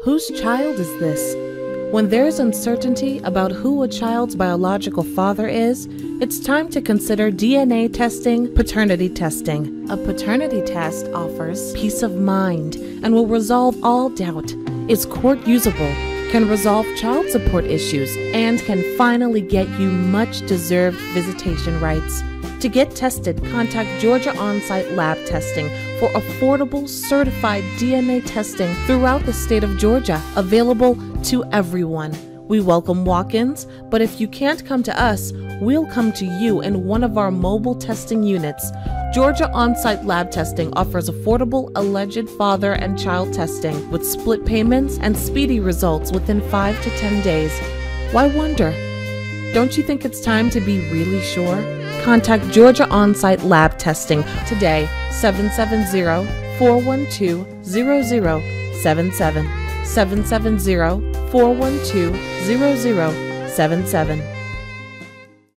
Whose child is this? When there's uncertainty about who a child's biological father is, it's time to consider DNA testing, paternity testing. A paternity test offers peace of mind and will resolve all doubt, is court usable, can resolve child support issues, and can finally get you much-deserved visitation rights. To get tested, contact Georgia On-Site Lab Testing for affordable, certified DNA testing throughout the state of Georgia, available to everyone. We welcome walk-ins, but if you can't come to us, we'll come to you in one of our mobile testing units. Georgia On-Site Lab Testing offers affordable alleged father and child testing with split payments and speedy results within 5 to 10 days. Why wonder? Don't you think it's time to be really sure? Contact Georgia On-Site Lab Testing today, 770-412-0077, 770-412-0077.